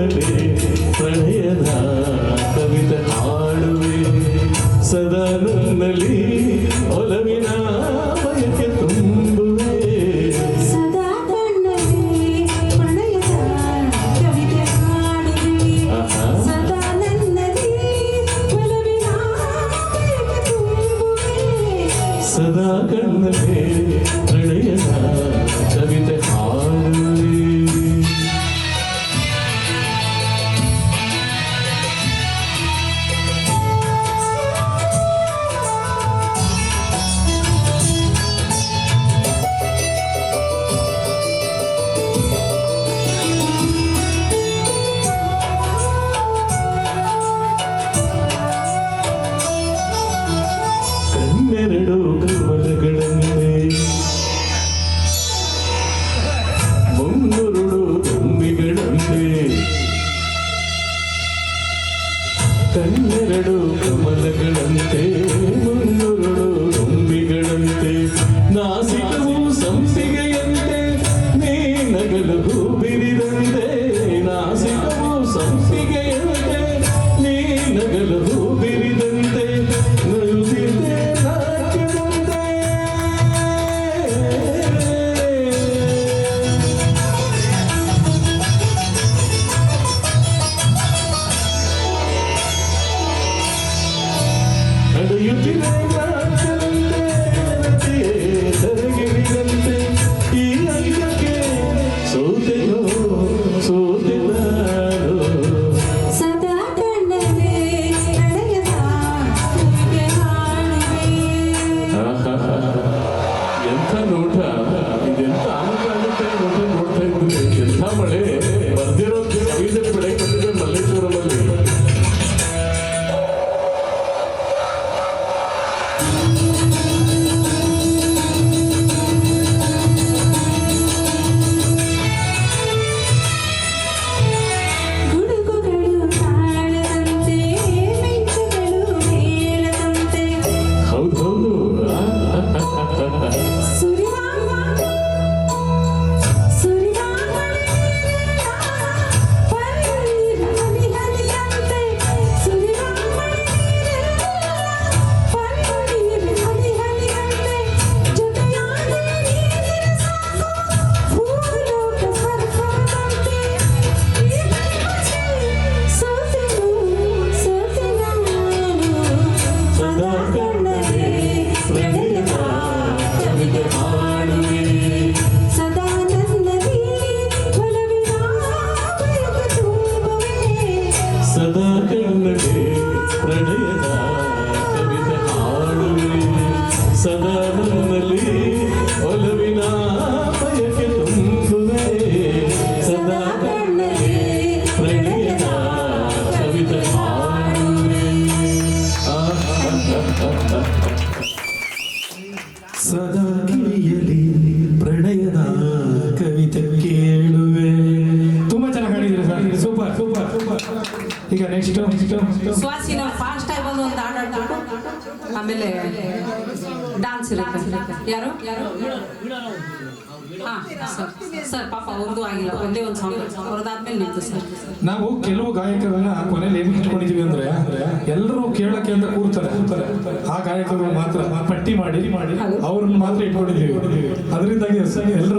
ನಡೆ ಪ್ರಣಯದ ಕವಿತೆ ಹಾಡುವೆ ಸದಾ ನನ್ನಲ್ಲಿ ಒಲವಿನ ಬಯಕೆ ತುಂಬುವೆ ಸದಾ ಕಣ್ಣಲ್ಲಿ ಪ್ರಣಯದ ಕವಿತೆ ಹಾಡುವೆ ಸದಾ ನನ್ನಲ್ಲಿ ಒಲವಿನ ಬಯಕೆ ತುಂಬುವೆ ಸದಾ ಕಣ್ಣಲ್ಲಿ ಪ್ರಣಯದ ಕವಿತೆ ಹಾಡುವೆ ಕಣ್ಣೆರಡು ಕಮಲಗಳಂತೆ ಮುಂಗುರುಳು ತುಂಬಿಗಳಂತೆ ಕಣ್ಣೆರಡು ಕಮಲಗಳಂತೆ ಮುಂಗುರುಳು ತುಂಬಿಗಳಂತೆ ನಾಸಿಕವು ಸಂಪಿಗೆಯಂತೆ ನೀ ನಗಲು ಬಿರಿದಂತೆ ನಾಸಿಕವು ಸಂಪಿಗೆಯಂತೆ ನೀ ನಗಲು ಬಿರಿದಂತೆ ನಗುತ್ತಿದ್ದೆ ನಾಟ್ಯದಂತೆ ನಡೆಯುತ್ತಿದೆ ನಾಟ್ಯದಂತೆ ರತಿಯೇ ಸರಗಿರಿದಂತೆ ಈ ಅಂಗಕ್ಕೆ ಸೋತೆಯೋ ಸೋತೆ ನಾನು ಸದಾ ಕಣ್ಣಲ್ಲಿ ಪ್ರಣಯದ ಕವಿತೆ ಹಾಡುವೆ ಎಂಥ ನೋಟ ಇದೆಂತ ಆನಂದ ಆಗುತ್ತೆ ನೋಟ ನೋಡ್ತಾ ಇದ್ರೆ ಎಂಥ ಮಳೆ ಬರ್ದಿರೋ ಕವಿತೆ ಬೆಳೆ ಬಂದಿದೆ ಮಲ್ಲೇಶ್ವರಮಲ್ಲಿ ಗುಡುಗುಗಳು ತಾಳದಂತೆ ಮಿಂಚುಗಳು ಮೇಳದಂತೆ ಹೌದೌದು ಸದಾ ಕಣ್ಣಲ್ಲಿ ಪ್ರಣಯದ ಕವಿತೆ ಹಾಡುವೆ ಸದಾ ನನ್ನಲ್ಲಿ ಒಲವಿನ ಬಯಕೆ ತುಂಬುವೆ ಸದಾ ಕಣ್ಣಲ್ಲಿ ಪ್ರಣಯದ ಕವಿತೆ ಹಾಡುವೆ ಸದಾ ನನ್ನಲ್ಲಿ ಒಲವಿನ ಬಯಕೆ ತುಂಬುವೆ ಸದಾ ಕಣ್ಣಲ್ಲಿ ಪ್ರಣಯದ ಕವಿತೆ ಹಾಡುವೆ ಸದಾ ಕಿವಿಯಲಿ ಪ್ರಣಯದ ಕವಿತೆ ಕೇಳುವೆ. ತುಂಬಾ ಚೆನ್ನಾಗಿ ಹಾಡಿದ್ರಿ ಸರ್, ಸೂಪರ್ ಸೂಪರ್ ಸೂಪರ್. ಈಗ ನೆಕ್ಸ್ಟ್ ಸುವಾಸಿನ ಫಾಸ್ಟ್ ಆಗಿ ಬಂದು ಒಂದು ಹಾಡು ಹಾಡ್ಬಿಟ್ಟು ಆಮೇಲೆ ಡಾನ್ಸ್ ಇರುತ್ತೆ. ಯಾರು ಹಾ ಸರ್ ಸರ್ ಪಾಪ ಅವ್ರದ್ದು ಆಗಿಲ್ಲ, ಒಂದೇ ಒಂದು ಸಾಂಗ್ ಅವ್ರದ್ದಾದ್ಮೇಲೆ ನಿಂತು ಸರ್. ನಾವು ಕೆಲವು ಗಾಯಕರನ್ನ ಕೊನೆಯಲ್ಲಿ ಏನ್ ಇಟ್ಕೊಂಡಿದೀವಿ ಅಂದ್ರೆ ಎಲ್ಲರೂ ಕೇಳಕ್ಕೆ ಅಂತ ಕೂರ್ತಾರೆ, ಆ ಗಾಯಕರು ಮಾತ್ರ ಪಟ್ಟಿ ಮಾಡಿ ಅವ್ರನ್ನ ಮಾತ್ರ ಇಟ್ಕೊಂಡಿದೀವಿ. ಅದರಿಂದಾಗಿ ಎಲ್ಲರೂ